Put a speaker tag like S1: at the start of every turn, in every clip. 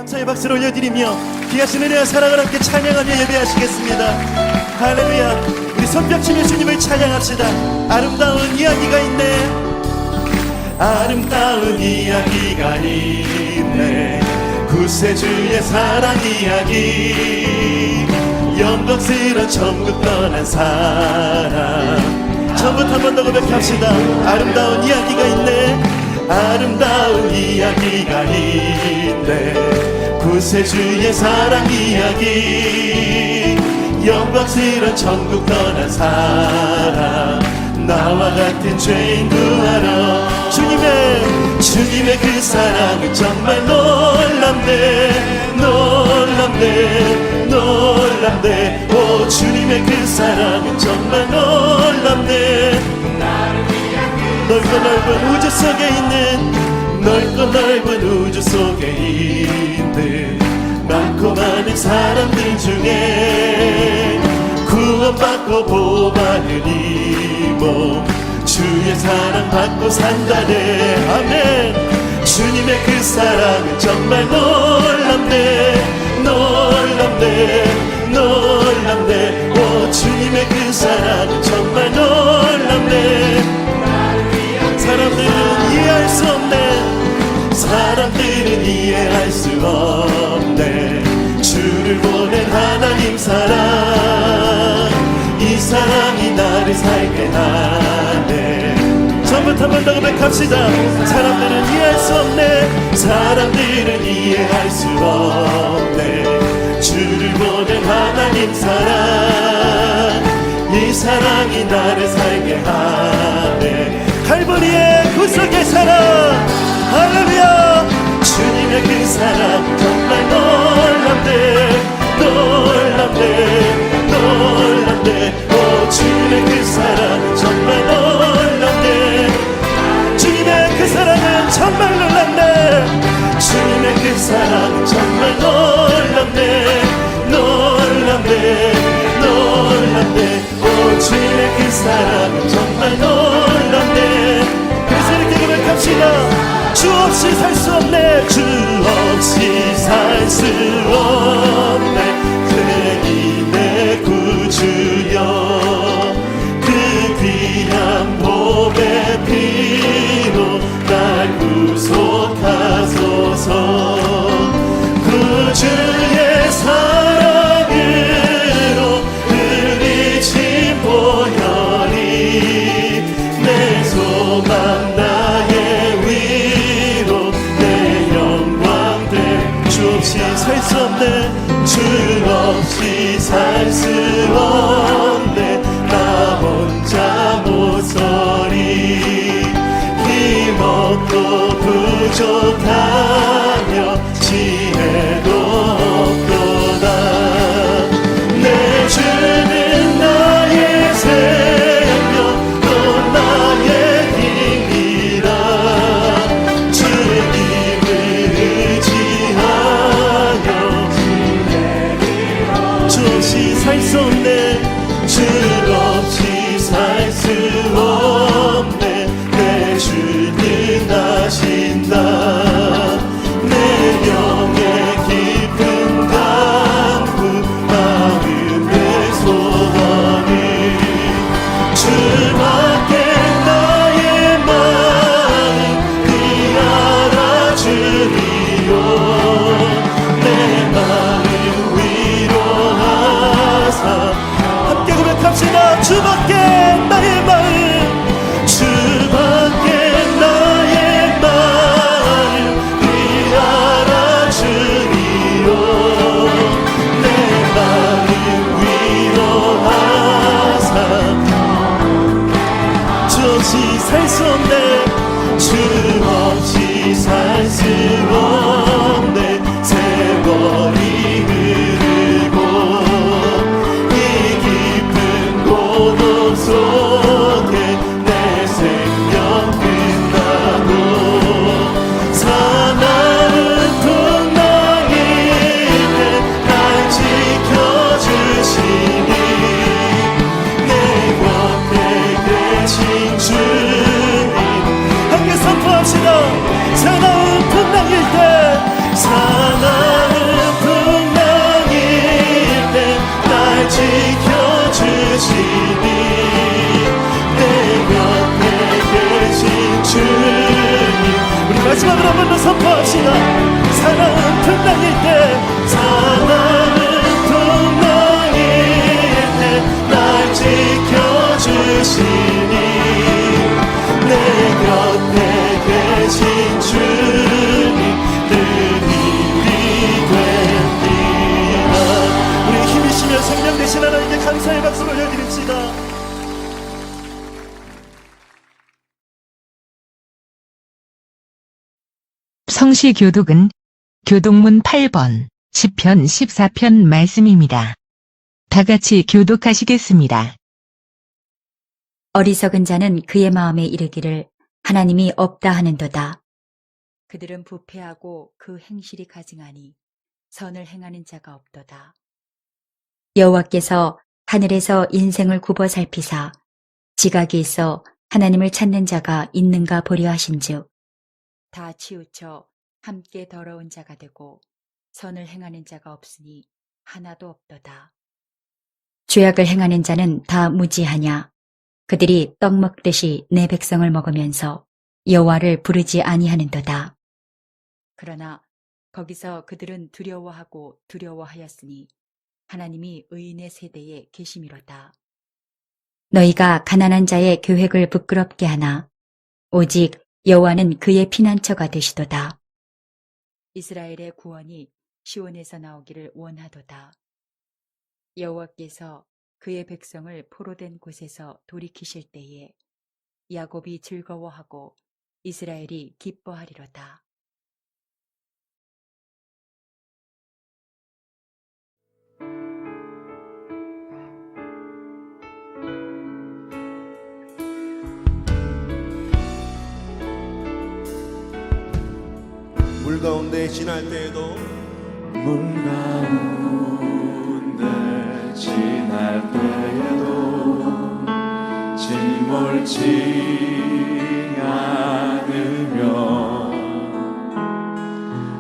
S1: 감사의 박수를 올려드리며 귀하신 은혜와 사랑을 함께 찬양하며 예배하시겠습니다. 할렐루야. 우리 손뼉치며 예수님을 찬양합시다. 아름다운 이야기가 있네. 아름다운 이야기가 있네. 구세주의 사랑 이야기. 영광스러운 천국 떠난 사람. 처음부터 한 번 더 고백합시다. 아름다운 이야기가 있네. 아름다운 이야기가 있네. 구세주의 사랑 이야기. 영광스러운 천국 떠난 사람. 나와 같은 죄인 구하러 주님의 그 사랑은 정말 놀랍네. 놀랍네. 놀랍네. 오 주님의 그 사랑은 정말 놀랍네. 넓고 넓은 우주 속에 있는 넓고 넓은 우주 속에 있는 많고 많은 사람들 중에 구원받고 보호받는 이 몸 주의 사랑 받고 산다네. 아멘. 주님의 그 사랑은 정말 놀랍네. 놀랍네. 놀랍네. 오 주님의 그 사랑은 정말 놀랍네. 사람들은 이해할 수 없네. 사람들은 이해할 수 없네. 주를 보낸 하나님 사랑. 이 사랑이 나를 살게 하네. 처음부터 한 번 더 고백합시다. 사람들은 이해할 수 없네. 사람들은 이해할 수 없네. 주를 보낸 하나님 사랑. 이 사랑이 나를 살게 하네. 칼보리의 구속의 사랑. 할렐루야. 주님의 그 사랑 정말 놀랍네. 놀랍네. 놀랍네. 오 주님의 그 사랑 정말 놀랍네. 주님의 그 사랑은 정말 놀랍네. 주님의 그 사랑은 정말 놀랍네. 놀랍네. 놀랍네. 오 주님의 그 사랑은 정말 놀랍네. 그래서 이렇게 고백합시다. 주 없이 살 수 없네. 주 없이 살 수 없네. 죄인의 구주여 그 귀한 복의 피로 날 구속하소서. 구주의 사랑으로 흐리신 보혈이 내 소망 나의 위로 내 영광 될. 주 없이 살 수 없네. 주 없이 살 수 없네. 나 혼자 모서리 힘없고 부족하며 지혜도 없도다. 내 주는 나의 생명 또 나의 힘이라. 주님을 의지하여 주 없이 살 수 없네. 주 없이 살 수 없네. 내 주는 아신다. 내 영의 깊은 강구 마음의 소원이 주밖에 나의 마음 그 알아주리요. 내 마음 위로하사 함께 고백합시다. 주밖에 나의 마음. 주밖에 나의 마음 그 알아주리요. 내 마음 위로하사 주 없이 살 수 없네. 주 없이 살 수 없네. 세월이 흐르고 이 깊은 고독 속에 내 생명 끝나고 사나운 풍랑일 때 날 지켜주시니 내 곁에 계신 주님 함께 선포합시다. 사나운 풍랑일 때
S2: 성시교독은 교독문 8번, 10편 14편 말씀입니다. 다 같이 교독하시겠습니다.
S3: 어리석은 자는 그의 마음에 이르기를 하나님이 없다 하는도다. 그들은 부패하고 그 행실이 가증하니 선을 행하는 자가 없도다. 여호와께서 하늘에서 인생을 굽어 살피사 지각이 있어 하나님을 찾는 자가 있는가 보려 하신즉 다 치우쳐 함께 더러운 자가 되고 선을 행하는 자가 없으니 하나도 없도다. 죄악을 행하는 자는 다 무지하냐? 그들이 떡 먹듯이 내 백성을 먹으면서 여호와를 부르지 아니하는도다. 그러나 거기서 그들은 두려워하고 두려워하였으니 하나님이 의인의 세대에 계심이로다. 너희가 가난한 자의 계획을 부끄럽게 하나 오직 여호와는 그의 피난처가 되시도다. 이스라엘의 구원이 시온에서 나오기를 원하도다. 여호와께서 그의 백성을 포로된 곳에서 돌이키실 때에 야곱이 즐거워하고 이스라엘이 기뻐하리로다.
S4: 물 가운데 지날 때에도
S5: 물 가운데 지날 때에도 침몰치 않으며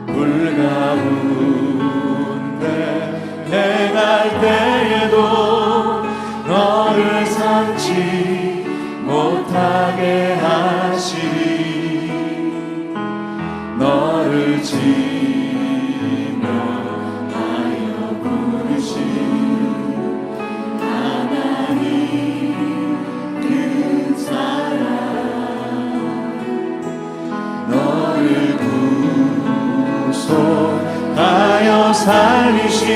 S5: 물 가운데 행할 때에도 너를 삼지 못하게 하시리. 너를 지며 하여 부르신 하나님 그 사랑 너를 구속하여 살리신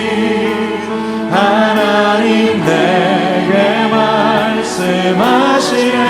S5: 하나님 내게 말씀하시네.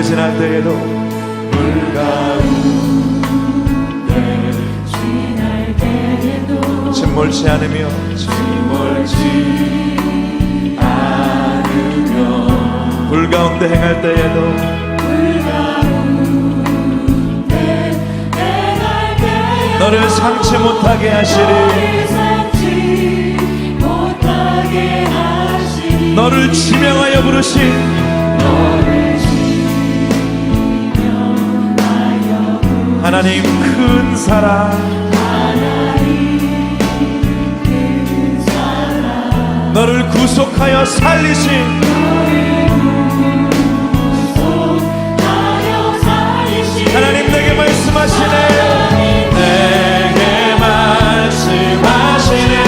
S5: 지날 때에도 물 가운데 지날 때에도 침몰치 않으며 침몰치 않으며 불 가운데 행할 때에도 불 가운데 행할 때에도 너를 상치 못하게 하시리. 너를 지명하여 부르신 하나님 큰 사랑 너를 구속하여 살리신 하나님 내게 말씀하시네. 내게 말씀하시네.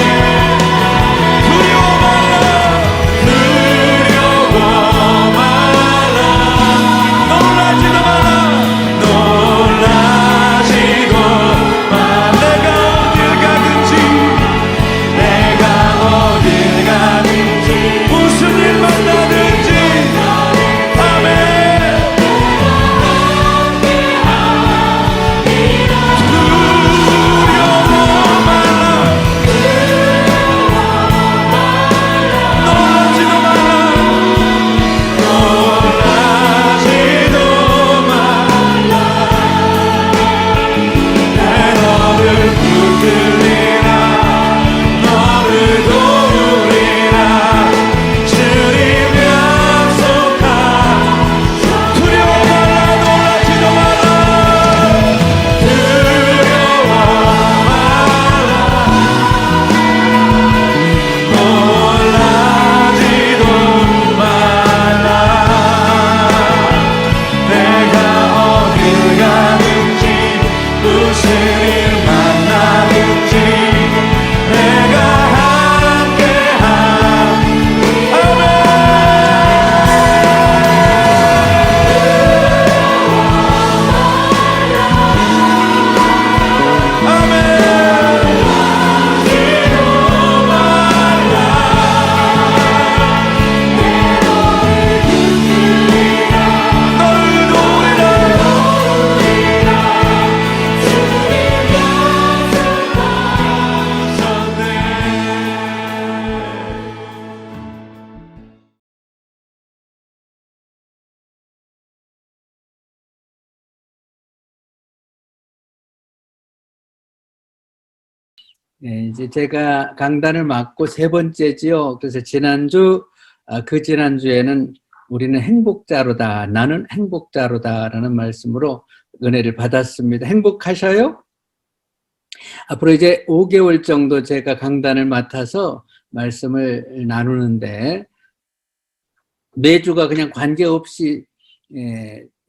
S6: 예, 이제 제가 강단을 맡고 세 번째지요. 그래서 그 지난주에는 우리는 행복자로다. 나는 행복자로다라는 말씀으로 은혜를 받았습니다. 행복하셔요? 앞으로 이제 5개월 정도 제가 강단을 맡아서 말씀을 나누는데 매주가 그냥 관계없이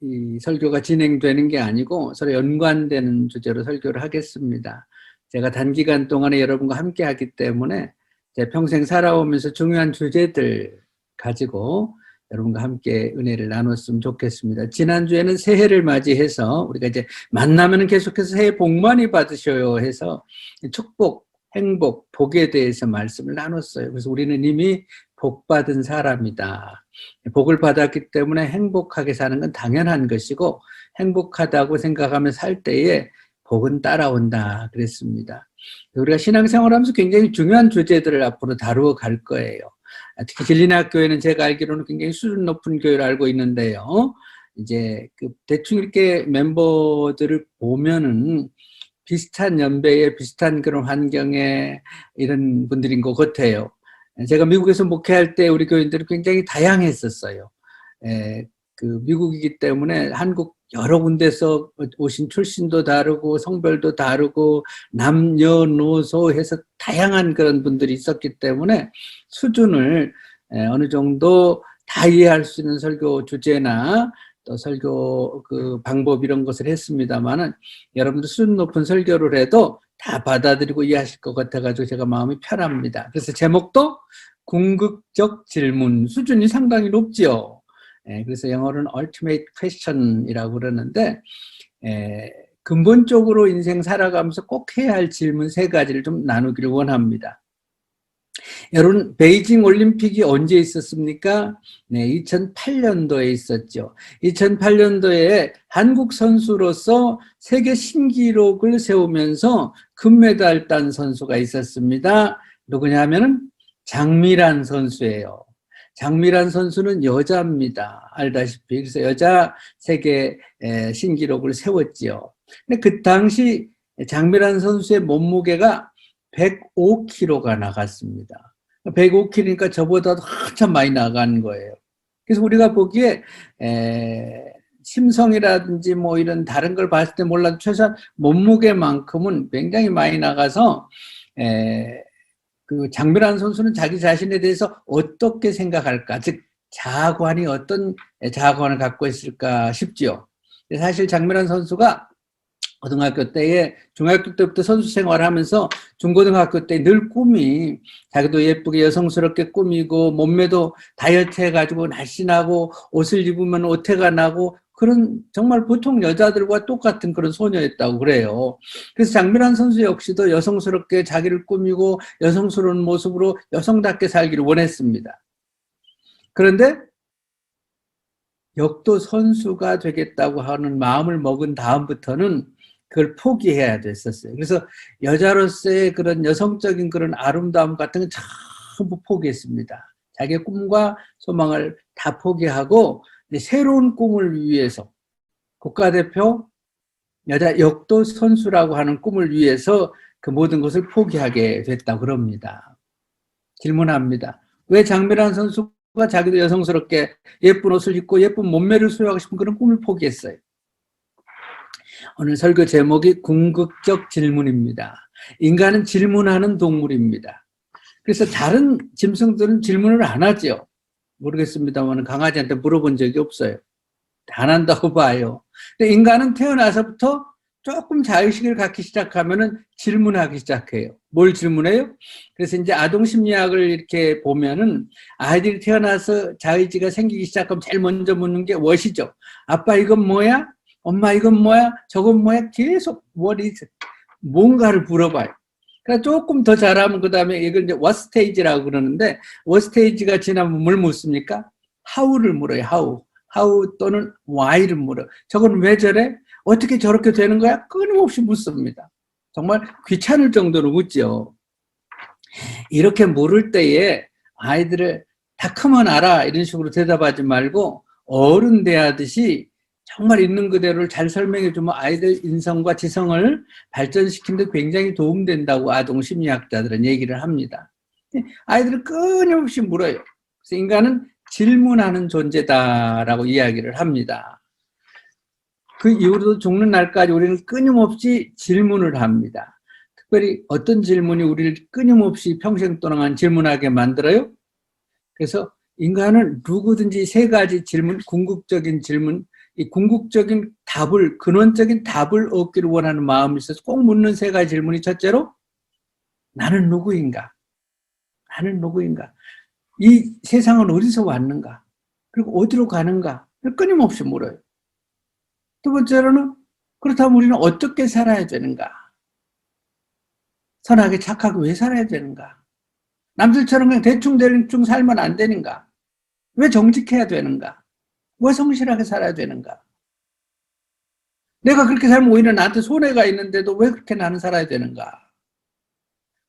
S6: 이 설교가 진행되는 게 아니고 서로 연관되는 주제로 설교를 하겠습니다. 제가 단기간 동안에 여러분과 함께 하기 때문에 제 평생 살아오면서 중요한 주제들 가지고 여러분과 함께 은혜를 나눴으면 좋겠습니다. 지난주에는 새해를 맞이해서 우리가 이제 만나면 계속해서 새해 복 많이 받으셔요 해서 축복, 행복, 복에 대해서 말씀을 나눴어요. 그래서 우리는 이미 복 받은 사람이다. 복을 받았기 때문에 행복하게 사는 건 당연한 것이고 행복하다고 생각하며 살 때에 복은 따라온다 그랬습니다. 우리가 신앙생활하면서 굉장히 중요한 주제들을 앞으로 다루어 갈 거예요. 특히 진리학교에는 제가 알기로는 굉장히 수준 높은 교회를 알고 있는데요. 이제 대충 이렇게 멤버들을 보면은 비슷한 연배에 비슷한 그런 환경에 이런 분들인 것 같아요. 제가 미국에서 목회할 때 우리 교인들이 굉장히 다양했었어요. 미국이기 때문에 한국 여러 군데서 오신 출신도 다르고 성별도 다르고 남녀노소 해서 다양한 그런 분들이 있었기 때문에 수준을 어느 정도 다 이해할 수 있는 설교 주제나 또 설교 방법 이런 것을 했습니다만은 여러분들 수준 높은 설교를 해도 다 받아들이고 이해하실 것 같아가지고 제가 마음이 편합니다. 그래서 제목도 궁극적 질문, 수준이 상당히 높지요. 그래서 영어로는 ultimate question이라고 그러는데 근본적으로 인생 살아가면서 꼭 해야 할 질문 3가지를 좀 나누기를 원합니다. 여러분, 베이징 올림픽이 언제 있었습니까? 네, 2008년도에 있었죠. 2008년도에 한국 선수로서 세계 신기록을 세우면서 금메달 딴 선수가 있었습니다. 누구냐 하면은 장미란 선수예요. 장미란 선수는 여자입니다. 알다시피. 그래서 여자 세계 신기록을 세웠지요. 근데 그 당시 장미란 선수의 몸무게가 105kg가 나갔습니다. 105kg니까 저보다도 한참 많이 나간 거예요. 그래서 우리가 보기에 심성이라든지 뭐 이런 다른 걸 봤을 때 몰라도 최소한 몸무게만큼은 굉장히 많이 나가서 그 장미란 선수는 자기 자신에 대해서 어떻게 생각할까? 즉 자아관이 어떤 자아관을 갖고 있을까 싶지요. 사실 장미란 선수가 고등학교 때에 중학교 때부터 선수 생활을 하면서 중고등학교 때 늘 꿈이 자기도 예쁘게 여성스럽게 꾸미고 몸매도 다이어트 해가지고 날씬하고 옷을 입으면 오태가 나고 그런 정말 보통 여자들과 똑같은 그런 소녀였다고 그래요. 그래서 장미란 선수 역시도 여성스럽게 자기를 꾸미고 여성스러운 모습으로 여성답게 살기를 원했습니다. 그런데 역도 선수가 되겠다고 하는 마음을 먹은 다음부터는 그걸 포기해야 됐었어요. 그래서 여자로서의 그런 여성적인 그런 아름다움 같은 건 전부 포기했습니다. 자기의 꿈과 소망을 다 포기하고 새로운 꿈을 위해서 국가대표 여자 역도 선수라고 하는 꿈을 위해서 그 모든 것을 포기하게 됐다고 그럽니다. 질문합니다. 왜 장미란 선수가 자기도 여성스럽게 예쁜 옷을 입고 예쁜 몸매를 소유하고 싶은 그런 꿈을 포기했어요? 오늘 설교 제목이 궁극적 질문입니다. 인간은 질문하는 동물입니다. 그래서 다른 짐승들은 질문을 안 하죠. 모르겠습니다만 강아지한테 물어본 적이 없어요. 안 한다고 봐요. 근데 인간은 태어나서부터 조금 자의식을 갖기 시작하면은 질문하기 시작해요. 뭘 질문해요? 그래서 이제 아동심리학을 이렇게 보면은 아이들이 태어나서 자의지가 생기기 시작하면 제일 먼저 묻는 게 무엇이죠? 아빠 이건 뭐야? 엄마 이건 뭐야? 저건 뭐야? 계속 what is it? 뭔가를 물어봐요. 그러니까 조금 더 잘하면 그 다음에 이걸 이제 what stage라고 그러는데 what stage가 지나면 뭘 묻습니까? how를 물어요. how 또는 why를 물어요. 저건 왜 저래? 어떻게 저렇게 되는 거야? 끊임없이 묻습니다. 정말 귀찮을 정도로 묻죠. 이렇게 물을 때에 아이들을 다 크면 알아 이런 식으로 대답하지 말고 어른 대하듯이 정말 있는 그대로를 잘 설명해 주면 아이들 인성과 지성을 발전시키는 데 굉장히 도움된다고 아동 심리학자들은 얘기를 합니다. 아이들은 끊임없이 물어요. 그래서 인간은 질문하는 존재다라고 이야기를 합니다. 그 이후로도 죽는 날까지 우리는 끊임없이 질문을 합니다. 특별히 어떤 질문이 우리를 끊임없이 평생 동안 질문하게 만들어요? 그래서 인간은 누구든지 세 가지 질문, 궁극적인 질문, 이 궁극적인 답을, 근원적인 답을 얻기를 원하는 마음이 있어서 꼭 묻는 세 가지 질문이 첫째로 나는 누구인가? 나는 누구인가? 이 세상은 어디서 왔는가? 그리고 어디로 가는가? 끊임없이 물어요. 두 번째로는 그렇다면 우리는 어떻게 살아야 되는가? 선하게 착하게 왜 살아야 되는가? 남들처럼 그냥 대충 살면 안 되는가? 왜 정직해야 되는가? 왜 성실하게 살아야 되는가? 내가 그렇게 살면 오히려 나한테 손해가 있는데도 왜 그렇게 나는 살아야 되는가?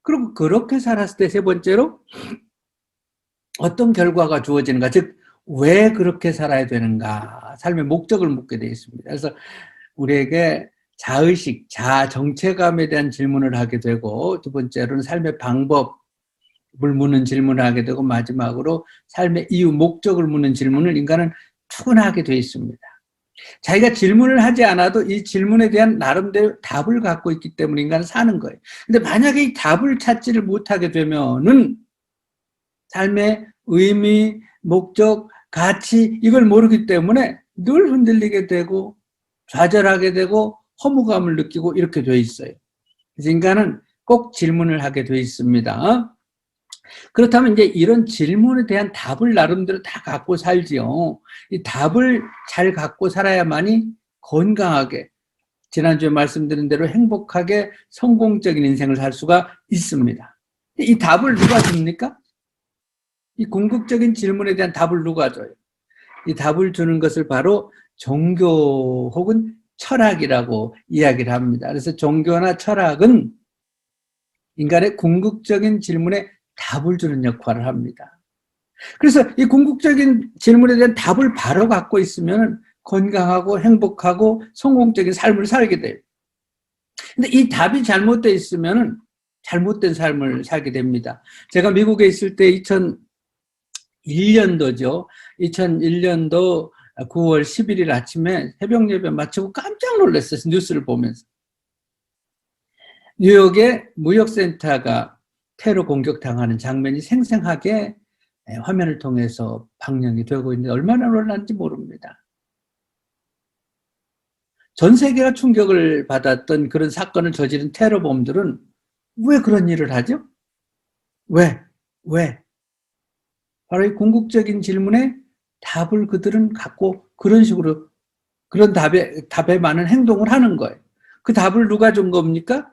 S6: 그리고 그렇게 살았을 때 세 번째로 어떤 결과가 주어지는가? 즉, 왜 그렇게 살아야 되는가? 삶의 목적을 묻게 되어 있습니다. 그래서 우리에게 자의식, 자정체감에 대한 질문을 하게 되고, 두 번째로는 삶의 방법을 묻는 질문을 하게 되고, 마지막으로 삶의 이유, 목적을 묻는 질문을 인간은 추구하게 되어 있습니다. 자기가 질문을 하지 않아도 이 질문에 대한 나름대로 답을 갖고 있기 때문에 인간은 사는 거예요. 근데 만약에 이 답을 찾지를 못하게 되면은 삶의 의미, 목적, 가치 이걸 모르기 때문에 늘 흔들리게 되고 좌절하게 되고 허무감을 느끼고 이렇게 돼 있어요. 그래서 인간은 꼭 질문을 하게 돼 있습니다. 그렇다면 이제 이런 질문에 대한 답을 나름대로 다 갖고 살지요. 이 답을 잘 갖고 살아야만이 건강하게, 지난주에 말씀드린 대로 행복하게 성공적인 인생을 살 수가 있습니다. 이 답을 누가 줍니까? 이 궁극적인 질문에 대한 답을 누가 줘요? 이 답을 주는 것을 바로 종교 혹은 철학이라고 이야기를 합니다. 그래서 종교나 철학은 인간의 궁극적인 질문에 답을 주는 역할을 합니다. 그래서 이 궁극적인 질문에 대한 답을 바로 갖고 있으면 건강하고 행복하고 성공적인 삶을 살게 돼요. 근데 이 답이 잘못되어 있으면 잘못된 삶을 살게 됩니다. 제가 미국에 있을 때 2001년도죠. 2001년도 9월 11일 아침에 새벽 예배 마치고 깜짝 놀랐어요. 뉴스를 보면서. 뉴욕의 무역센터가 테러 공격당하는 장면이 생생하게 화면을 통해서 방영이 되고 있는데 얼마나 놀랐는지 모릅니다. 전 세계가 충격을 받았던 그런 사건을 저지른 테러범들은 왜 그런 일을 하죠? 왜? 바로 이 궁극적인 질문에 답을 그들은 갖고 그런 식으로 그런 답에 많은 행동을 하는 거예요. 그 답을 누가 준 겁니까?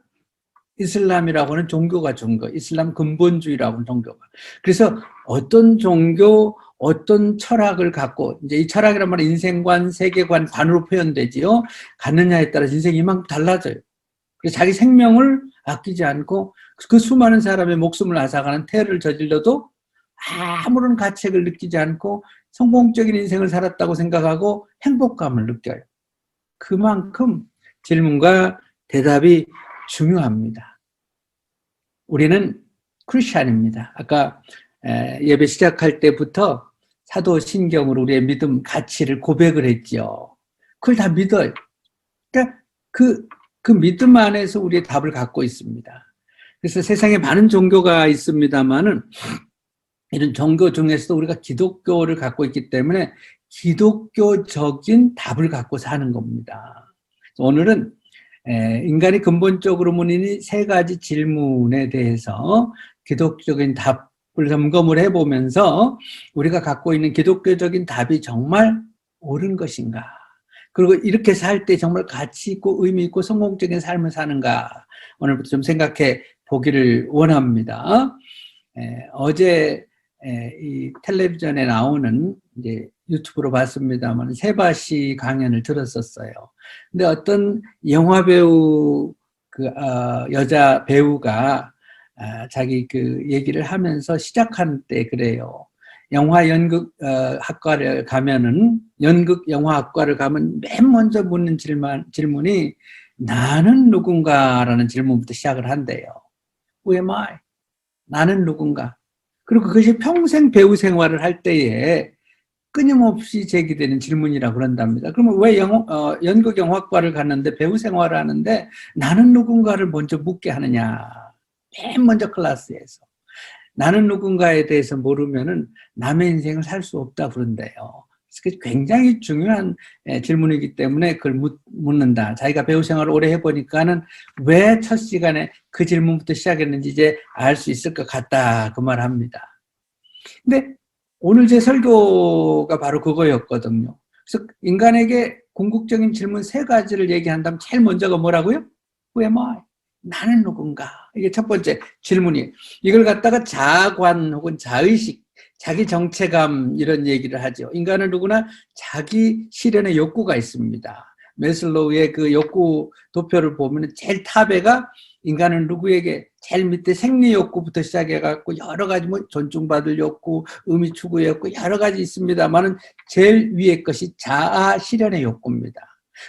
S6: 이슬람이라고 하는 종교가 준 거예요. 이슬람 근본주의라고 하는 종교가. 그래서 어떤 종교, 어떤 철학을 갖고, 이제 이 철학이란 말은 인생관, 세계관, 관으로 표현되지요. 갖느냐에 따라서 인생이 이만큼 달라져요. 그래서 자기 생명을 아끼지 않고 그 수많은 사람의 목숨을 앗아가는 테러를 저질러도 아무런 가책을 느끼지 않고 성공적인 인생을 살았다고 생각하고 행복감을 느껴요. 그만큼 질문과 대답이 중요합니다. 우리는 크리스찬입니다. 아까 예배 시작할 때부터 사도신경으로 우리의 믿음 가치를 고백을 했죠. 그걸 다 믿어요. 그러니까 그 믿음 안에서 우리의 답을 갖고 있습니다. 그래서 세상에 많은 종교가 있습니다만은 이런 종교 중에서도 우리가 기독교를 갖고 있기 때문에 기독교적인 답을 갖고 사는 겁니다. 오늘은 인간이 근본적으로 묻는 세 가지 질문에 대해서 기독적인 답을 점검을 해보면서 우리가 갖고 있는 기독교적인 답이 정말 옳은 것인가? 그리고 이렇게 살 때 정말 가치 있고 의미 있고 성공적인 삶을 사는가? 오늘부터 좀 생각해 보기를 원합니다. 어제 이 텔레비전에 나오는 이제 유튜브로 봤습니다만 세바시 강연을 들었었어요. 근데 어떤 영화 배우 여자 배우가 자기 그 얘기를 하면서 시작한 때 그래요. 영화 연극 학과를 가면은 연극 영화학과를 가면 맨 먼저 묻는 질문이 나는 누군가라는 질문부터 시작을 한대요. Who am I? 나는 누군가? 그리고 그것이 평생 배우 생활을 할 때에 끊임없이 제기되는 질문이라고 그런답니다. 그러면 왜 연극 영화과를 갔는데 배우 생활을 하는데 나는 누군가를 먼저 묻게 하느냐? 맨 먼저 클래스에서. 나는 누군가에 대해서 모르면은 남의 인생을 살 수 없다 그런대요. 그래서 굉장히 중요한 질문이기 때문에 그걸 묻는다. 자기가 배우 생활을 오래 해보니까는 왜 첫 시간에 그 질문부터 시작했는지 이제 알 수 있을 것 같다. 그 말 합니다. 근데 오늘 제 설교가 바로 그거였거든요. 그래서 인간에게 궁극적인 질문 3가지를 얘기한다면 제일 먼저가 뭐라고요? Who am I? 나는 누군가? 이게 첫 번째 질문이에요. 이걸 갖다가 자아관 혹은 자의식, 자기 정체감 이런 얘기를 하죠. 인간은 누구나 자기 실현의 욕구가 있습니다. 메슬로우의 그 욕구 도표를 보면 제일 탑에가 인간은 누구에게 제일 밑에 생리 욕구부터 시작해갖고 여러 가지 뭐 존중받을 욕구, 의미 추구 욕구 여러 가지 있습니다만은 제일 위에 것이 자아 실현의 욕구입니다.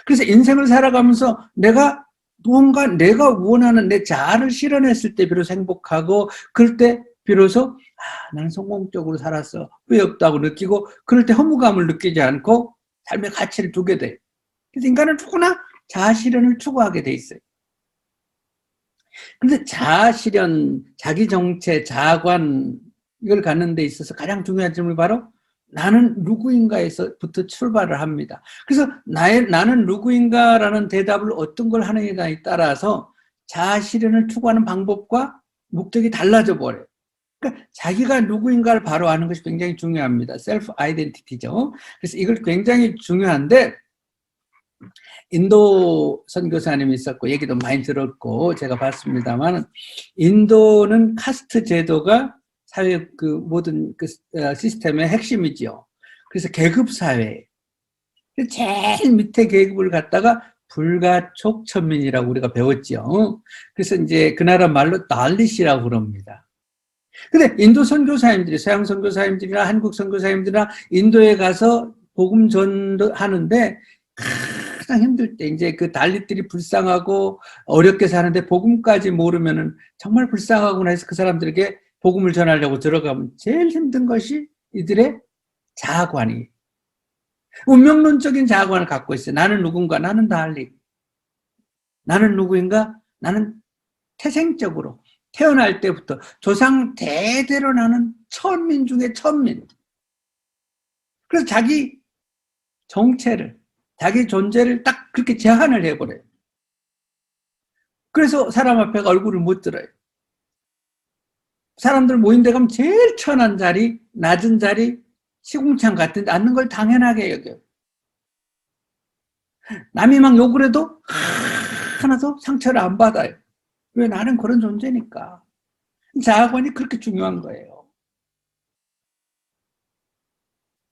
S6: 그래서 인생을 살아가면서 내가 무언가 내가 원하는 내 자아를 실현했을 때 비로소 행복하고 그럴 때 비로소 나는 성공적으로 살았어. 후회 없다고 느끼고 그럴 때 허무감을 느끼지 않고 삶의 가치를 두게 돼요. 그래서 인간은 누구나 자아 실현을 추구하게 돼 있어요. 그런데 자아 실현, 자기 정체, 자아관 이걸 갖는 데 있어서 가장 중요한 질문이 바로 나는 누구인가에서부터 출발을 합니다. 그래서 나는 누구인가라는 대답을 어떤 걸 하느냐에 따라서 자아 실현을 추구하는 방법과 목적이 달라져 버려요. 그러니까 자기가 누구인가를 바로 아는 것이 굉장히 중요합니다. 셀프 아이덴티티죠. 그래서 이걸 굉장히 중요한데 인도 선교사님이 있었고 얘기도 많이 들었고 제가 봤습니다만 인도는 카스트 제도가 사회 그 모든 그 시스템의 핵심이지요. 그래서 계급 사회. 제일 밑에 계급을 갖다가 불가촉 천민이라고 우리가 배웠지요. 그래서 이제 그 나라 말로 달릿이라고 그럽니다. 근데 인도 선교사님들이 서양 선교사님들이나 한국 선교사님들이나 인도에 가서 복음 전도하는데 가장 힘들 때 이제 그 달릿들이 불쌍하고 어렵게 사는데 복음까지 모르면은 정말 불쌍하구나 해서 그 사람들에게 복음을 전하려고 들어가면 제일 힘든 것이 이들의 자아관이 운명론적인 자아관을 갖고 있어요. 나는 누군가, 나는 달릿. 나는 누구인가? 나는 태생적으로 태어날 때부터 조상 대대로 나는 천민 중에 천민. 그래서 자기 정체를 자기 존재를 딱 그렇게 제한을 해버려요. 그래서 사람 앞에 얼굴을 못 들어요. 사람들 모인 데 가면 제일 천한 자리, 낮은 자리, 시궁창 같은 데 앉는 걸 당연하게 여겨요. 남이 막 욕을 해도 하나도 상처를 안 받아요. 왜? 나는 그런 존재니까. 자아관이 그렇게 중요한 거예요.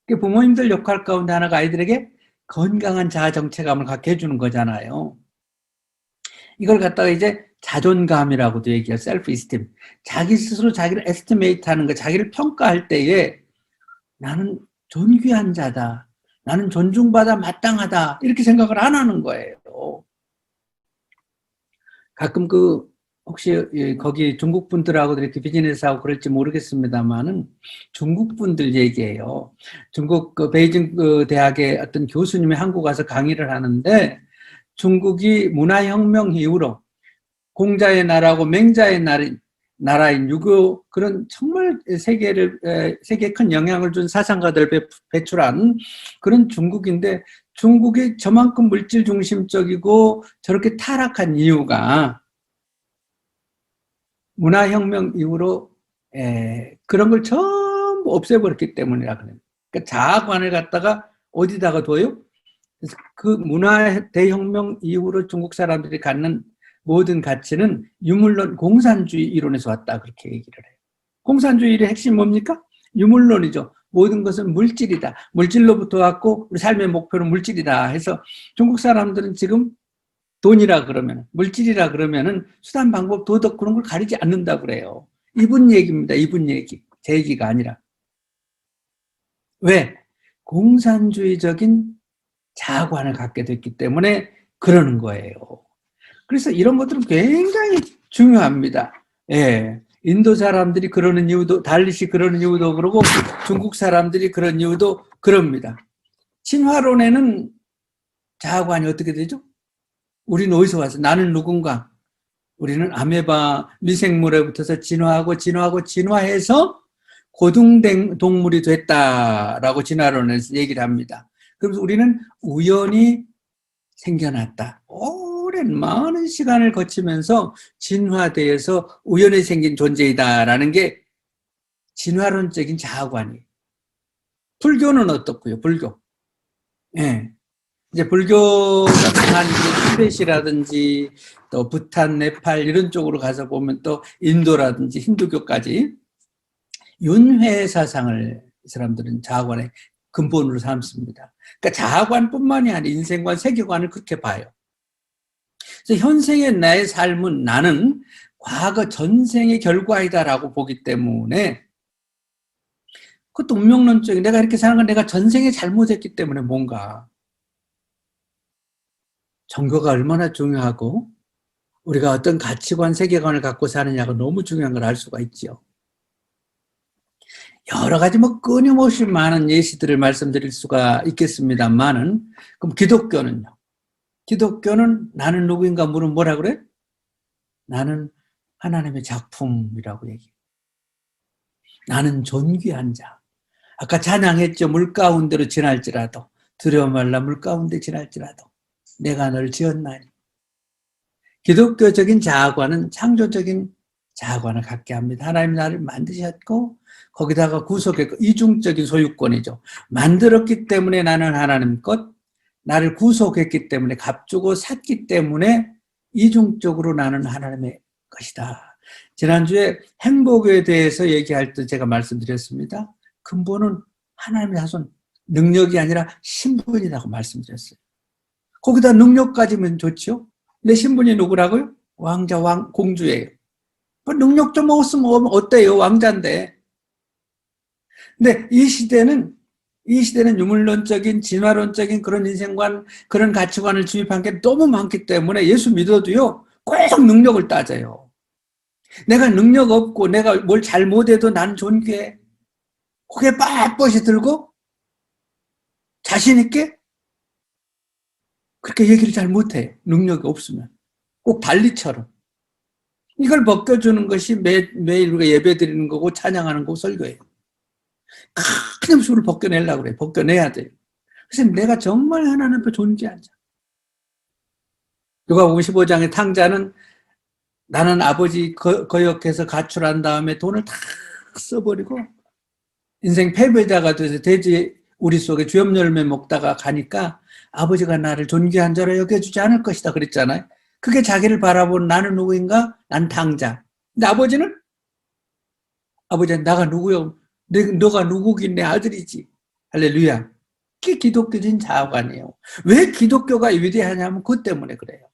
S6: 부모님들 역할 가운데 하나가 아이들에게 건강한 자아 정체감을 갖게 해주는 거잖아요. 이걸 갖다가 이제 자존감이라고도 얘기해요. 셀프 이스팀. 자기 스스로 자기를 에스티메이트 하는 거, 자기를 평가할 때에 나는 존귀한 자다. 나는 존중받아 마땅하다. 이렇게 생각을 안 하는 거예요. 가끔 혹시 거기 중국 분들하고도 이렇게 비즈니스하고 그럴지 모르겠습니다만은 중국 분들 얘기해요. 중국 베이징 대학의 어떤 교수님이 한국 와서 강의를 하는데 중국이 문화혁명 이후로 공자의 나라고 맹자의 나라인 유교 그런 정말 세계에 큰 영향을 준 사상가들 배출한 그런 중국인데 중국이 저만큼 물질 중심적이고 저렇게 타락한 이유가 문화혁명 이후로 그런 걸 전부 없애버렸기 때문이라 그래요. 그러니까 자아관을 갖다가 어디다가 둬요? 그래서 그 문화 대혁명 이후로 중국 사람들이 갖는 모든 가치는 유물론 공산주의 이론에서 왔다 그렇게 얘기를 해요. 공산주의의 핵심 뭡니까? 유물론이죠. 모든 것은 물질이다. 물질로부터 왔고 우리 삶의 목표는 물질이다 해서 중국 사람들은 지금 돈이라 그러면 물질이라 그러면은 수단 방법 도덕 그런 걸 가리지 않는다 그래요. 이분 얘기입니다. 이분 얘기. 제 얘기가 아니라. 왜? 공산주의적인 자아관을 갖게 됐기 때문에 그러는 거예요. 그래서 이런 것들은 굉장히 중요합니다. 예. 인도 사람들이 그러는 이유도, 달리시 그러는 이유도 그러고, 중국 사람들이 그런 이유도 그럽니다. 진화론에는 자아관이 어떻게 되죠? 우리는 어디서 와서? 나는 누군가? 우리는 아메바 미생물에 붙어서 진화해서 고등동물이 됐다라고 진화론에서 얘기를 합니다. 그래서 우리는 우연히 생겨났다. 오랜 많은 시간을 거치면서 진화되어서 우연히 생긴 존재이다라는 게 진화론적인 자아관이에요. 불교는 어떻고요? 불교. 예. 이제 불교가 강한 티베트라든지 또 부탄, 네팔 이런 쪽으로 가서 보면 또 인도라든지 힌두교까지 윤회 사상을 이 사람들은 자아관의 근본으로 삼습니다. 그러니까 자아관뿐만이 아니라 인생관, 세계관을 그렇게 봐요. 그래서 현생의 나의 삶은 나는 과거 전생의 결과이다라고 보기 때문에 그것도 운명론적인 내가 이렇게 사는 건 내가 전생에 잘못했기 때문에 뭔가 종교가 얼마나 중요하고 우리가 어떤 가치관, 세계관을 갖고 사느냐가 너무 중요한 걸 알 수가 있죠. 여러 가지 끊임없이 많은 예시들을 말씀드릴 수가 있겠습니다만은 그럼 기독교는요? 기독교는 나는 누구인가 물으면 뭐라 그래? 나는 하나님의 작품이라고 얘기해요. 나는 존귀한 자. 아까 찬양했죠. 물 가운데로 지날지라도 두려워 말라 물 가운데 지날지라도 내가 널 지었나니. 기독교적인 자아관은 창조적인 자아관을 갖게 합니다. 하나님 나를 만드셨고 거기다가 구속했고 이중적인 소유권이죠. 만들었기 때문에 나는 하나님 것, 나를 구속했기 때문에 값주고 샀기 때문에 이중적으로 나는 하나님의 것이다. 지난주에 행복에 대해서 얘기할 때 제가 말씀드렸습니다. 근본은 하나님의 자손, 능력이 아니라 신분이라고 말씀드렸어요. 거기다 능력까지면 좋죠. 내 신분이 누구라고요? 왕자, 공주예요. 능력 좀 없으면 어때요? 왕자인데. 근데 이 시대는 유물론적인, 진화론적인 그런 인생관, 그런 가치관을 주입한 게 너무 많기 때문에 예수 믿어도요, 꼭 능력을 따져요. 내가 능력 없고 내가 뭘 잘못해도 난 존귀해. 고개 빳빳이 들고 자신있게 그렇게 얘기를 잘 못해. 능력이 없으면. 꼭 달리처럼. 이걸 벗겨주는 것이 매일 우리가 예배 드리는 거고 찬양하는 거고 설교예요. 큰 힘수를 벗겨내려고 그래. 벗겨내야 돼요. 그래서 내가 정말 하나님 앞에 존귀한 자. 누가복음 15장의 탕자는 나는 아버지 거역해서 가출한 다음에 돈을 다 써버리고 인생 패배자가 돼서 돼지 우리 속에 주염 열매 먹다가 가니까 아버지가 나를 존귀한 자로 여겨주지 않을 것이다 그랬잖아요. 그게 자기를 바라본 나는 누구인가? 난 탕자. 근데 아버지는 나가 누구요? 너가 누구긴 내 아들이지. 할렐루야. 그게 기독교적인 자아관이에요. 왜 기독교가 위대하냐면 그것 때문에 그래요.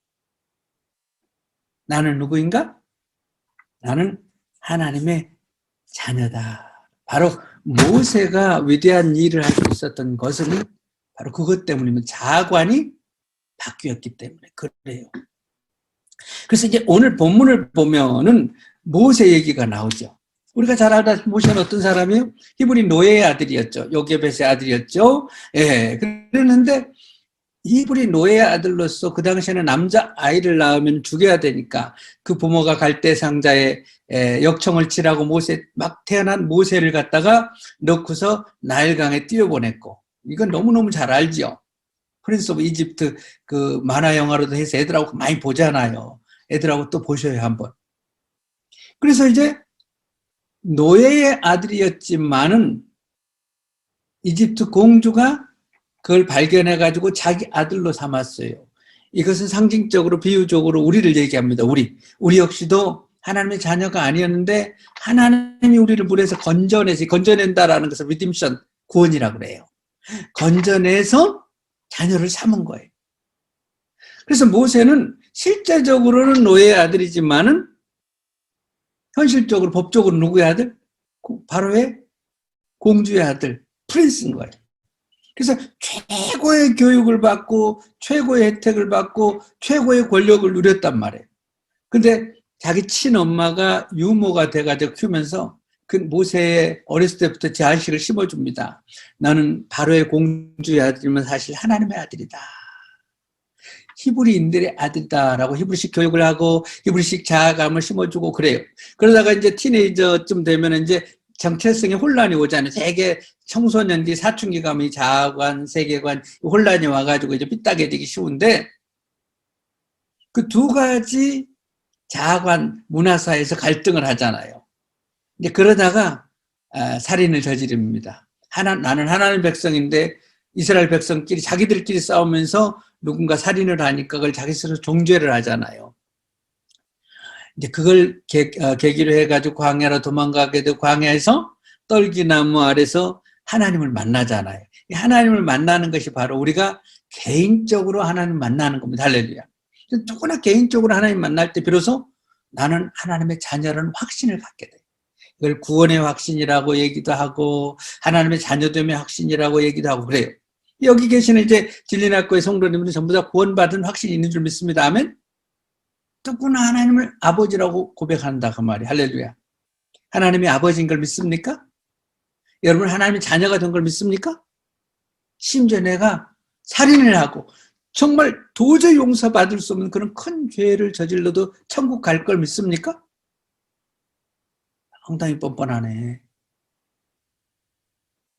S6: 나는 누구인가? 나는 하나님의 자녀다. 바로 모세가 위대한 일을 할 수 있었던 것은 바로 그것 때문이면 자아관이 바뀌었기 때문에 그래요. 그래서 이제 오늘 본문을 보면은 모세 얘기가 나오죠. 우리가 잘 알다 모세는 어떤 사람이에요? 히브리 노예의 아들이었죠. 요게벳의 아들이었죠. 예. 그랬는데 히브리 노예의 아들로서 그 당시에는 남자 아이를 낳으면 죽여야 되니까 그 부모가 갈대 상자에 역청을 치라고 막 태어난 모세를 갖다가 넣고서 나일강에 띄워보냈고 이건 너무너무 잘 알죠. 프린스 오브 이집트 그 만화 영화로도 해서 애들하고 많이 보잖아요. 애들하고 또 보셔요 한번. 그래서 이제 노예의 아들이었지만은 이집트 공주가 그걸 발견해가지고 자기 아들로 삼았어요. 이것은 상징적으로 비유적으로 우리를 얘기합니다. 우리 역시도 하나님의 자녀가 아니었는데 하나님이 우리를 물에서 건져낸다라는 것을 리딤션, 구원이라고 그래요. 건져내서 자녀를 삼은 거예요. 그래서 모세는 실제적으로는 노예의 아들이지만은 현실적으로 법적으로 누구의 아들? 바로의 공주의 아들, 프린스인 거예요. 그래서 최고의 교육을 받고 최고의 혜택을 받고 최고의 권력을 누렸단 말이에요. 근데 자기 친엄마가 유모가 돼가지고 키우면서 그 모세의 어렸을 때부터 자식을 심어줍니다. 나는 바로의 공주의 아들이면 사실 하나님의 아들이다. 히브리인들의 아들이다라고 히브리식 교육을 하고 히브리식 자아감을 심어주고 그래요. 그러다가 이제 티네이저쯤 되면 이제 정체성의 혼란이 오잖아요. 세계 청소년기, 사춘기 가면 자아관, 세계관 혼란이 와가지고 이제 삐딱해지기 쉬운데 그 두 가지 자아관 문화사에서 갈등을 하잖아요. 이제 그러다가 살인을 저지릅니다. 나는 하나님 백성인데 이스라엘 백성끼리 자기들끼리 싸우면서 누군가 살인을 하니까 그걸 자기 스스로 종죄를 하잖아요. 이제 그걸 계기로 해가지고 광야로 도망가게 되고 광야에서 떨기나무 아래서 하나님을 만나잖아요. 이 하나님을 만나는 것이 바로 우리가 개인적으로 하나님 만나는 겁니다. 할렐루야. 누구나 개인적으로 하나님 만날 때 비로소 나는 하나님의 자녀라는 확신을 갖게 돼요. 이걸 구원의 확신이라고 얘기도 하고 하나님의 자녀됨의 확신이라고 얘기도 하고 그래요. 여기 계시는 이제 진리학교의 성도님들은 전부 다 구원받은 확신이 있는 줄 믿습니다. 아멘. 누구나 하나님을 아버지라고 고백한다 그 말이. 할렐루야. 하나님이 아버지인 걸 믿습니까? 여러분 하나님의 자녀가 된 걸 믿습니까? 심지어 내가 살인을 하고 정말 도저히 용서받을 수 없는 그런 큰 죄를 저질러도 천국 갈 걸 믿습니까? 상당히 뻔뻔하네.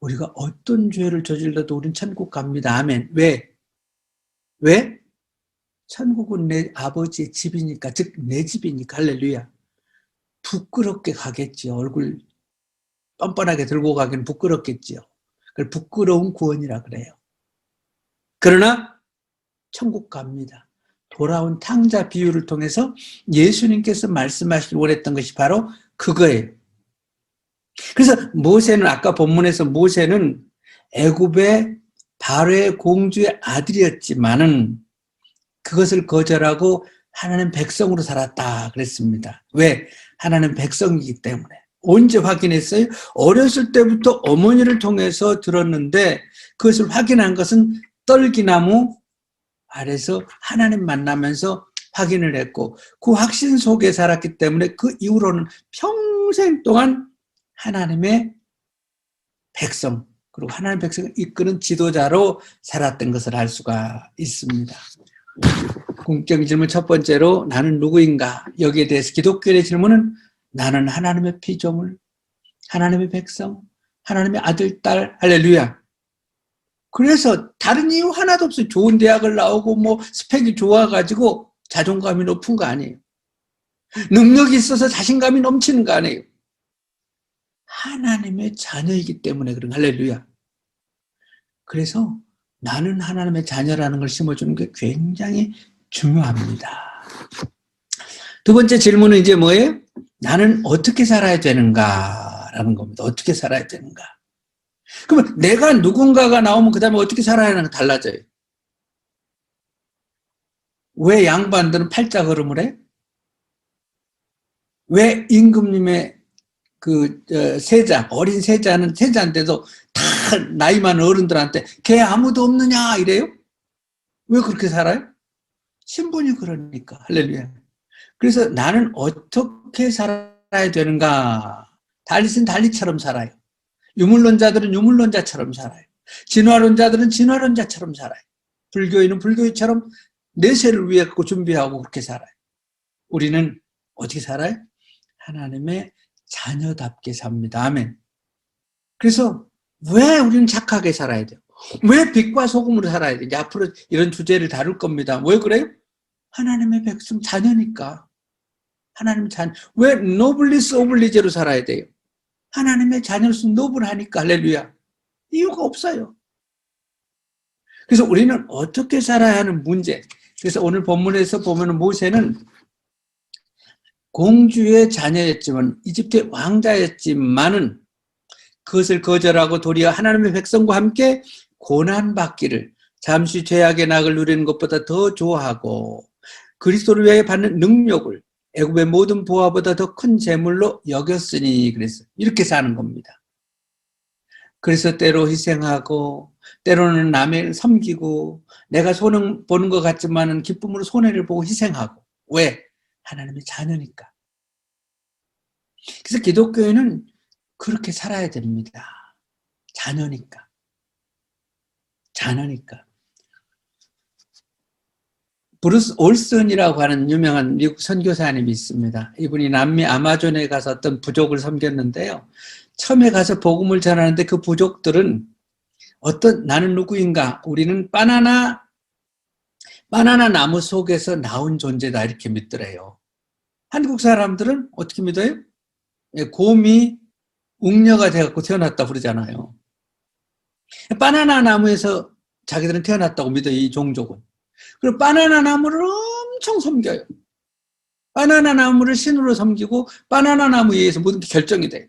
S6: 우리가 어떤 죄를 저질러도 우린 천국 갑니다. 아멘. 왜? 천국은 내 아버지의 집이니까, 즉 내 집이니까. 할렐루야. 부끄럽게 가겠지요. 얼굴 뻔뻔하게 들고 가기는 부끄럽겠지요. 그걸 부끄러운 구원이라 그래요. 그러나 천국 갑니다. 돌아온 탕자 비유를 통해서 예수님께서 말씀하시길 원했던 것이 바로 그거예요. 그래서 모세는 아까 본문에서 모세는 애굽의 바로의 공주의 아들이었지만은 그것을 거절하고 하나님 백성으로 살았다 그랬습니다. 왜? 하나님 백성이기 때문에. 언제 확인했어요? 어렸을 때부터 어머니를 통해서 들었는데 그것을 확인한 것은 떨기나무 아래서 하나님 만나면서 확인을 했고 그 확신 속에 살았기 때문에 그 이후로는 평생 동안 하나님의 백성 그리고 하나님의 백성을 이끄는 지도자로 살았던 것을 알 수가 있습니다. 공적인 질문 첫 번째로 나는 누구인가? 여기에 대해서 기독교의 질문은 나는 하나님의 피조물, 하나님의 백성, 하나님의 아들, 딸, 할렐루야. 그래서 다른 이유 하나도 없어요. 좋은 대학을 나오고 뭐 스펙이 좋아가지고 자존감이 높은 거 아니에요. 능력이 있어서 자신감이 넘치는 거 아니에요. 하나님의 자녀이기 때문에 그런 할렐루야. 그래서 나는 하나님의 자녀라는 걸 심어주는 게 굉장히 중요합니다. 두 번째 질문은 이제 뭐예요? 나는 어떻게 살아야 되는가라는 겁니다. 어떻게 살아야 되는가? 그러면 내가 누군가가 나오면 그 다음에 어떻게 살아야 하는 게 달라져요. 왜 양반들은 팔자 걸음을 해? 왜 임금님의 세자, 어린 세자는 세자인데도 다 나이 많은 어른들한테 걔 아무도 없느냐 이래요? 왜 그렇게 살아요? 신분이 그러니까. 할렐루야. 그래서 나는 어떻게 살아야 되는가? 달리스는 달리처럼 살아요. 유물론자들은 유물론자처럼 살아요. 진화론자들은 진화론자처럼 살아요. 불교인은 불교인처럼 내세를 위해 준비하고 그렇게 살아요. 우리는 어떻게 살아요? 하나님의 자녀답게 삽니다. 아멘. 그래서 왜 우리는 착하게 살아야 돼요? 왜 빛과 소금으로 살아야 돼요? 앞으로 이런 주제를 다룰 겁니다. 왜 그래요? 하나님의 백성 자녀니까. 하나님의 자녀. 왜 노블리스 오블리제로 살아야 돼요? 하나님의 자녀로서 노블하니까. 할렐루야. 이유가 없어요. 그래서 우리는 어떻게 살아야 하는 문제. 그래서 오늘 본문에서 보면 모세는 공주의 자녀였지만 이집트의 왕자였지만은 그것을 거절하고 도리어 하나님의 백성과 함께 고난받기를 잠시 죄악의 낙을 누리는 것보다 더 좋아하고 그리스도를 위해 받는 능력을 애굽의 모든 보화보다 더 큰 재물로 여겼으니 그랬어요. 이렇게 사는 겁니다. 그래서 때로 희생하고 때로는 남을 섬기고 내가 손해 보는 것 같지만은 기쁨으로 손해를 보고 희생하고. 왜? 하나님의 자녀니까. 그래서 기독교인은 그렇게 살아야 됩니다. 자녀니까. 자녀니까. 브루스 올슨이라고 하는 유명한 미국 선교사님이 있습니다. 이분이 남미 아마존에 가서 어떤 부족을 섬겼는데요. 처음에 가서 복음을 전하는데 그 부족들은 나는 누구인가? 우리는 바나나 나무 속에서 나온 존재다 이렇게 믿더래요. 한국 사람들은 어떻게 믿어요? 곰이 웅녀가 돼갖고 태어났다고 그러잖아요. 바나나 나무에서 자기들은 태어났다고 믿어요, 이 종족은. 그리고 바나나 나무를 엄청 섬겨요. 바나나 나무를 신으로 섬기고 바나나 나무에 의해서 모든 게 결정이 돼요.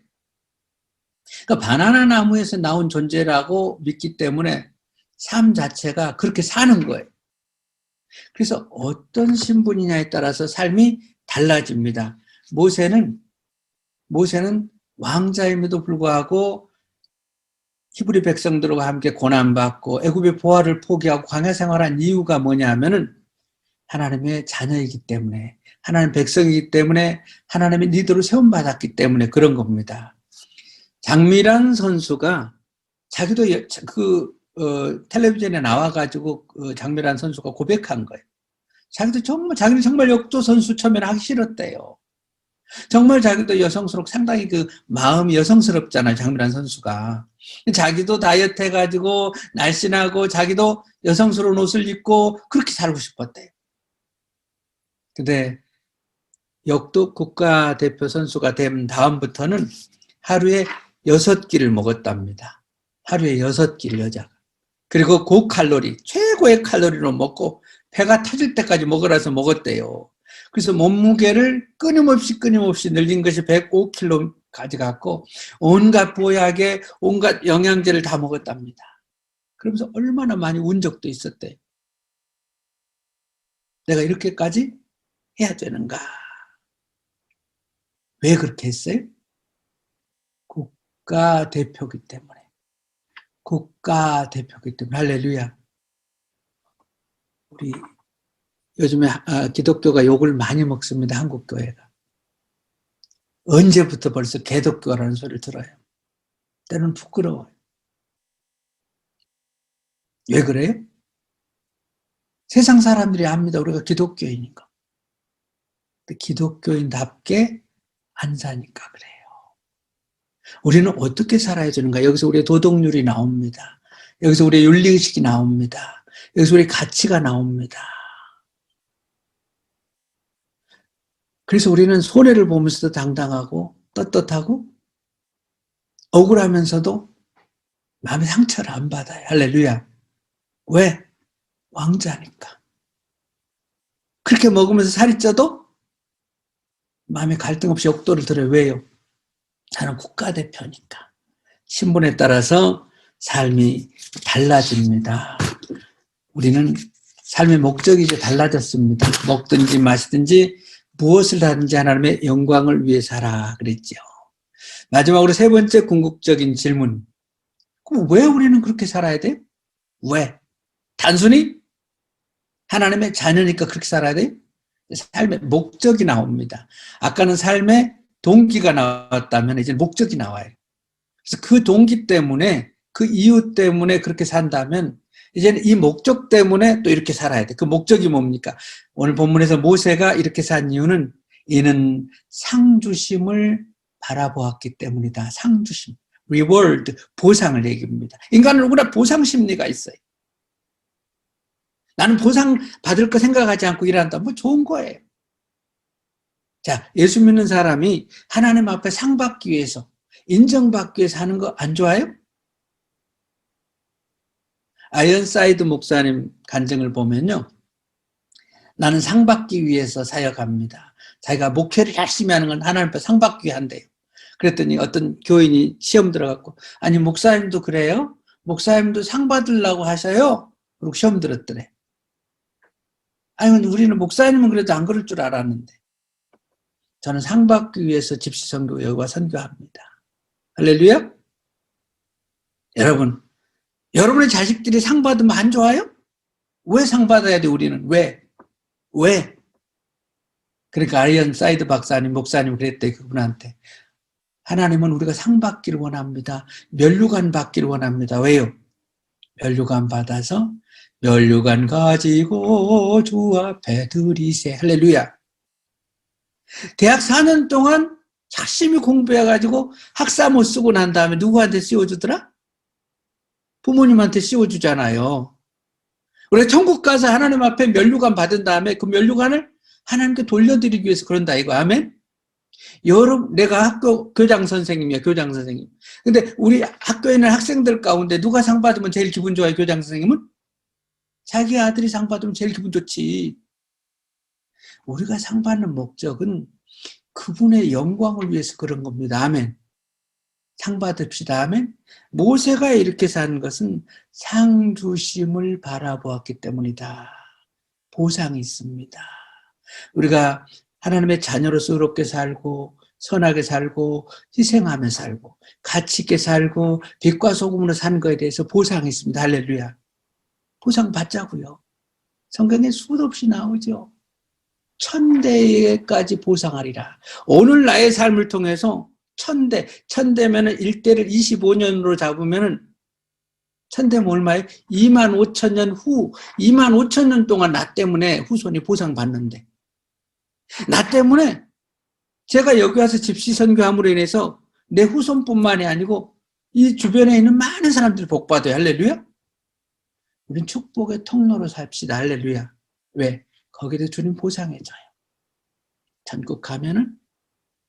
S6: 그러니까 바나나 나무에서 나온 존재라고 믿기 때문에 삶 자체가 그렇게 사는 거예요. 그래서 어떤 신분이냐에 따라서 삶이 달라집니다. 모세는 왕자임에도 불구하고 히브리 백성들과 함께 고난받고 애굽의 보화를 포기하고 광야 생활한 이유가 뭐냐면은 하나님의 자녀이기 때문에, 하나님의 백성이기 때문에, 하나님의 리더로 세움받았기 때문에 그런 겁니다. 장미란 선수가 자기도 텔레비전에 나와가지고 장미란 선수가 고백한 거예요. 자기는 정말 역도 선수 처음에는 하기 싫었대요. 정말 자기도 여성스럽고 상당히 그 마음이 여성스럽잖아요, 장미란 선수가. 자기도 다이어트 해가지고 날씬하고 자기도 여성스러운 옷을 입고 그렇게 살고 싶었대요. 근데 역도 국가대표 선수가 된 다음부터는 하루에 6끼를 먹었답니다. 하루에 6끼를 여자가. 그리고 고칼로리, 최고의 칼로리로 먹고 배가 터질 때까지 먹으라서 먹었대요. 그래서 몸무게를 끊임없이 늘린 것이 105kg까지 갔고 온갖 보약에 온갖 영양제를 다 먹었답니다. 그러면서 얼마나 많이 운 적도 있었대요. 내가 이렇게까지 해야 되는가? 왜 그렇게 했어요? 국가대표기 때문에. 할렐루야. 우리 요즘에 기독교가 욕을 많이 먹습니다. 한국 교회가. 언제부터 벌써 개독교라는 소리를 들어요. 때로는 부끄러워요. 왜 그래요? 세상 사람들이 압니다. 우리가 기독교인인가. 근데 기독교인답게 안 사니까 그래요. 우리는 어떻게 살아야 되는가? 여기서 우리의 도덕률이 나옵니다. 여기서 우리의 윤리의식이 나옵니다. 여기서 우리의 가치가 나옵니다. 그래서 우리는 손해를 보면서도 당당하고 떳떳하고 억울하면서도 마음의 상처를 안 받아요. 할렐루야. 왜? 왕자니까. 그렇게 먹으면서 살이 쪄도 마음에 갈등 없이 역도를 들어요. 왜요? 저는 국가대표니까. 신분에 따라서 삶이 달라집니다. 우리는 삶의 목적이 이제 달라졌습니다. 먹든지 마시든지 무엇을 하든지 하나님의 영광을 위해 살아 그랬죠. 마지막으로 세 번째 궁극적인 질문. 그럼 왜 우리는 그렇게 살아야 돼? 왜? 단순히 하나님의 자녀니까 그렇게 살아야 돼? 삶의 목적이 나옵니다. 아까는 삶의 동기가 나왔다면 이제 목적이 나와요. 그래서 그 동기 때문에, 그 이유 때문에 그렇게 산다면 이제는 이 목적 때문에 또 이렇게 살아야 돼. 그 목적이 뭡니까? 오늘 본문에서 모세가 이렇게 산 이유는 이는 상주심을 바라보았기 때문이다. 상주심, reward, 보상을 얘기합니다. 인간은 누구나 보상 심리가 있어요. 나는 보상 받을 거 생각하지 않고 일한다. 뭐 좋은 거예요. 자, 예수 믿는 사람이 하나님 앞에 상 받기 위해서, 인정받기 위해서 하는 거 안 좋아요? 아이언사이드 목사님 간증을 보면요. 나는 상 받기 위해서 사역합니다. 자기가 목회를 열심히 하는 건 하나님 앞에 상 받기 위해 한대요. 그랬더니 어떤 교인이 시험 들어갔고, 아니 목사님도 그래요? 목사님도 상 받으려고 하셔요? 그리고 시험 들었더래. 아니 우리는 목사님은 그래도 안 그럴 줄 알았는데. 저는 상 받기 위해서 집시선교 여기와 선교합니다. 할렐루야? 여러분의 자식들이 상 받으면 안 좋아요? 왜 상 받아야 돼, 우리는? 왜? 그러니까 아이언 사이드 박사님, 목사님 그랬대, 그분한테. 하나님은 우리가 상 받기를 원합니다. 면류관 받기를 원합니다. 왜요? 면류관 받아서 면류관 가지고 주 앞에 드리세. 할렐루야. 대학 4년 동안 열심히 공부해가지고 학사 못 쓰고 난 다음에 누구한테 씌워주더라? 부모님한테 씌워주잖아요. 우리가 천국 가서 하나님 앞에 면류관 받은 다음에 그 면류관을 하나님께 돌려드리기 위해서 그런다 이거. 아멘? 여러분, 내가 학교 교장 선생님이야, 교장 선생님. 근데 우리 학교에 있는 학생들 가운데 누가 상 받으면 제일 기분 좋아요, 교장 선생님은? 자기 아들이 상 받으면 제일 기분 좋지. 우리가 상 받는 목적은 그분의 영광을 위해서 그런 겁니다. 아멘. 상 받읍시다. 아멘. 모세가 이렇게 산 것은 상 주심을 바라보았기 때문이다. 보상이 있습니다. 우리가 하나님의 자녀로서 의롭게 살고 선하게 살고 희생하며 살고 가치 있게 살고 빛과 소금으로 산 거에 대해서 보상이 있습니다. 할렐루야. 보상 받자고요. 성경에 수도 없이 나오죠. 1000대까지 보상하리라. 오늘 나의 삶을 통해서 1000대면은 1대를 25년으로 잡으면은 1000대면 얼마예요? 25,000년 후, 25,000년 동안 나 때문에 후손이 보상받는데, 나 때문에 제가 여기 와서 집시 선교함으로 인해서 내 후손뿐만이 아니고 이 주변에 있는 많은 사람들이 복받아요. 할렐루야. 우린 축복의 통로로 삽시다. 할렐루야. 왜? 거기도 주님 보상해줘요. 천국 가면은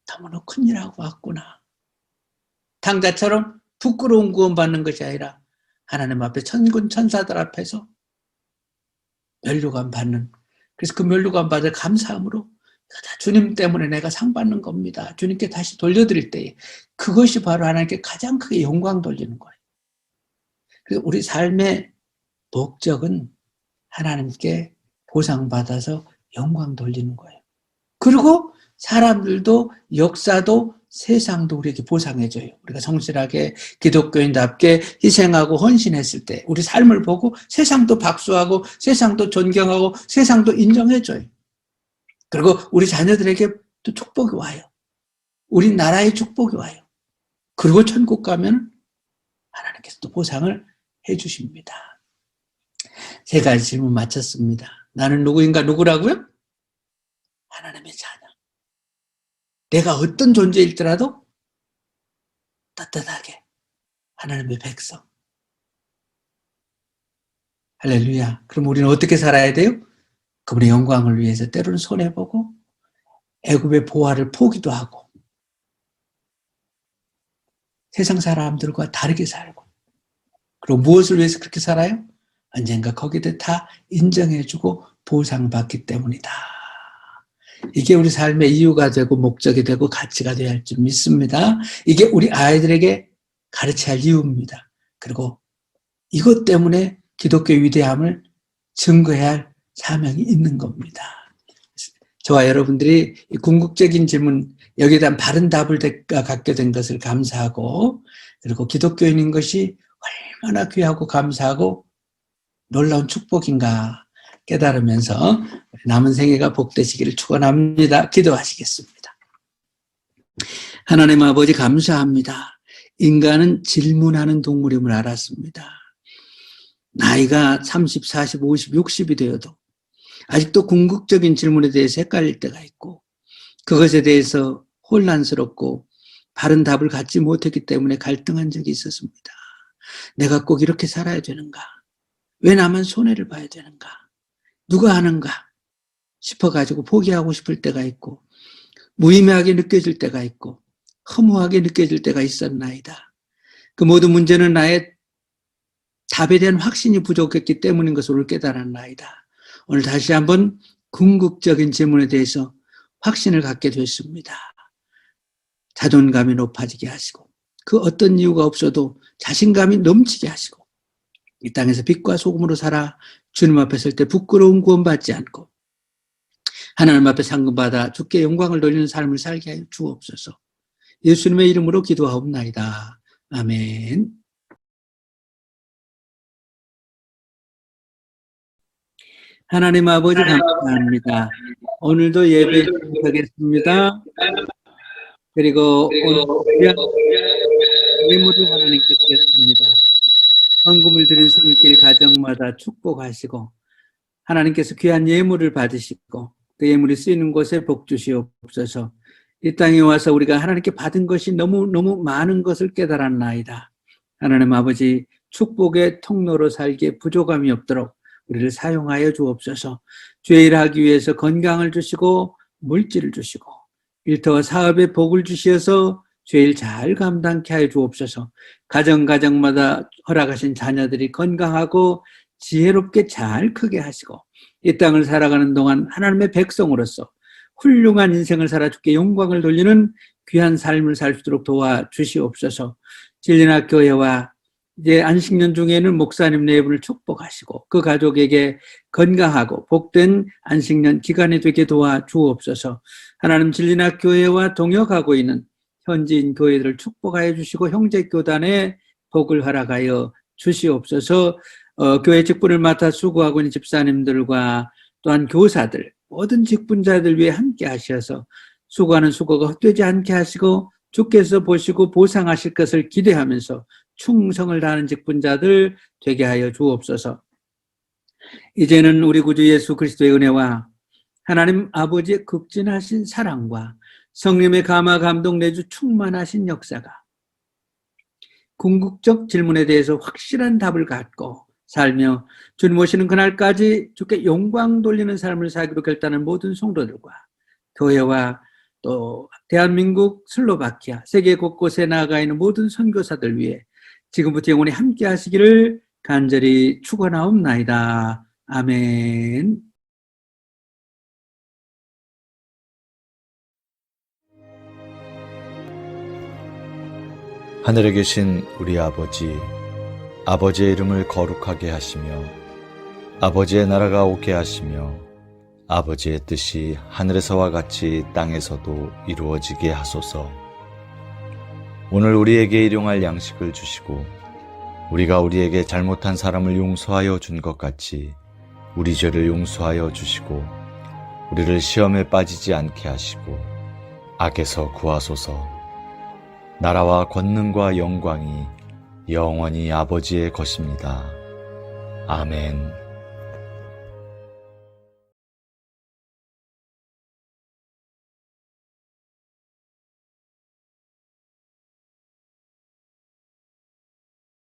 S6: 너무나 큰일 하고 왔구나. 당자처럼 부끄러운 구원받는 것이 아니라 하나님 앞에 천군 천사들 앞에서 면류관 받는, 그래서 그 면류관 받을 감사함으로 주님 때문에 내가 상 받는 겁니다. 주님께 다시 돌려드릴 때에 그것이 바로 하나님께 가장 크게 영광 돌리는 거예요. 그래서 우리 삶의 목적은 하나님께 보상받아서 영광 돌리는 거예요. 그리고 사람들도 역사도 세상도 우리에게 보상해줘요. 우리가 성실하게 기독교인답게 희생하고 헌신했을 때 우리 삶을 보고 세상도 박수하고 세상도 존경하고 세상도 인정해줘요. 그리고 우리 자녀들에게 또 축복이 와요. 우리 나라의 축복이 와요. 그리고 천국 가면 하나님께서 또 보상을 해주십니다. 세 가지 질문 마쳤습니다. 나는 누구인가? 누구라고요? 하나님의 자녀. 내가 어떤 존재일지라도 따뜻하게 하나님의 백성. 할렐루야. 그럼 우리는 어떻게 살아야 돼요? 그분의 영광을 위해서 때로는 손해보고 애굽의 보화를 포기도 하고 세상 사람들과 다르게 살고, 그리고 무엇을 위해서 그렇게 살아요? 언젠가 거기에 다 인정해주고 보상받기 때문이다. 이게 우리 삶의 이유가 되고 목적이 되고 가치가 되어야 할 줄 믿습니다. 이게 우리 아이들에게 가르쳐야 할 이유입니다. 그리고 이것 때문에 기독교의 위대함을 증거해야 할 사명이 있는 겁니다. 저와 여러분들이 이 궁극적인 질문, 여기에 대한 바른 답을 갖게 된 것을 감사하고, 그리고 기독교인인 것이 얼마나 귀하고 감사하고 놀라운 축복인가 깨달으면서 남은 생애가 복되시기를 축원합니다. 기도하시겠습니다. 하나님 아버지 감사합니다. 인간은 질문하는 동물임을 알았습니다. 나이가 30, 40, 50, 60이 되어도 아직도 궁극적인 질문에 대해서 헷갈릴 때가 있고, 그것에 대해서 혼란스럽고 바른 답을 갖지 못했기 때문에 갈등한 적이 있었습니다. 내가 꼭 이렇게 살아야 되는가? 왜 나만 손해를 봐야 되는가? 누가 하는가 싶어가지고 포기하고 싶을 때가 있고, 무의미하게 느껴질 때가 있고, 허무하게 느껴질 때가 있었나이다. 그 모든 문제는 나의 답에 대한 확신이 부족했기 때문인 것을 오늘 깨달았나이다. 오늘 다시 한번 궁극적인 질문에 대해서 확신을 갖게 됐습니다. 자존감이 높아지게 하시고, 그 어떤 이유가 없어도 자신감이 넘치게 하시고, 이 땅에서 빛과 소금으로 살아 주님 앞에 설 때 부끄러운 구원받지 않고 하나님 앞에 상급받아 주께 영광을 돌리는 삶을 살게 하여 주옵소서. 예수님의 이름으로 기도하옵나이다. 아멘. 하나님 아버지 감사합니다. 오늘도 예배 시작하겠습니다. 그리고 오늘 예물을 하나님께 드렸습니다. 헌금을 드린 손길 가정마다 축복하시고 하나님께서 귀한 예물을 받으시고 그 예물이 쓰이는 곳에 복 주시옵소서. 이 땅에 와서 우리가 하나님께 받은 것이 너무 많은 것을 깨달았나이다. 하나님 아버지 축복의 통로로 살기에 부족함이 없도록 우리를 사용하여 주옵소서. 주의 일하기 위해서 건강을 주시고 물질을 주시고 일터와 사업에 복을 주시어서 주의 일 잘 감당케 하여 주옵소서. 가정마다 허락하신 자녀들이 건강하고 지혜롭게 잘 크게 하시고 이 땅을 살아가는 동안 하나님의 백성으로서 훌륭한 인생을 살아 주께 영광을 돌리는 귀한 삶을 살 수 있도록 도와주시옵소서. 진리나 교회와 이제 안식년 중에는 목사님 네 분을 축복하시고 그 가족에게 건강하고 복된 안식년 기간이 되게 도와주옵소서. 하나님 진리나 교회와 동역하고 있는 현지인 교회들을 축복하여 주시고 형제교단에 복을 허락하여 주시옵소서. 교회 직분을 맡아 수고하고 있는 집사님들과 또한 교사들 모든 직분자들 위해 함께 하셔서 수고하는 수고가 헛되지 않게 하시고 주께서 보시고 보상하실 것을 기대하면서 충성을 다하는 직분자들 되게 하여 주옵소서. 이제는 우리 구주 예수 그리스도의 은혜와 하나님 아버지의 극진하신 사랑과 성령의 감화 감동 내주 충만하신 역사가 궁극적 질문에 대해서 확실한 답을 갖고 살며 주님 오시는 그날까지 주께 영광 돌리는 삶을 살기로 결단한 모든 성도들과 교회와 또 대한민국, 슬로바키아, 세계 곳곳에 나아가 있는 모든 선교사들 위해 지금부터 영원히 함께 하시기를 간절히 축원하옵나이다. 아멘.
S5: 하늘에 계신 우리 아버지, 아버지의 이름을 거룩하게 하시며 아버지의 나라가 오게 하시며 아버지의 뜻이 하늘에서와 같이 땅에서도 이루어지게 하소서. 오늘 우리에게 일용할 양식을 주시고 우리가 우리에게 잘못한 사람을 용서하여 준 것 같이 우리 죄를 용서하여 주시고 우리를 시험에 빠지지 않게 하시고 악에서 구하소서. 나라와 권능과 영광이 영원히 아버지의 것입니다. 아멘.